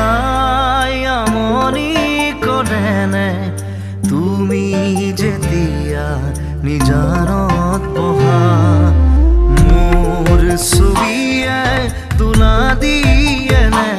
দেখাই আমনি কৰেনে তুমি যেতিয়া নিজানত পঢ়া মোৰ ছবিয়ে তোলা দিয়েনে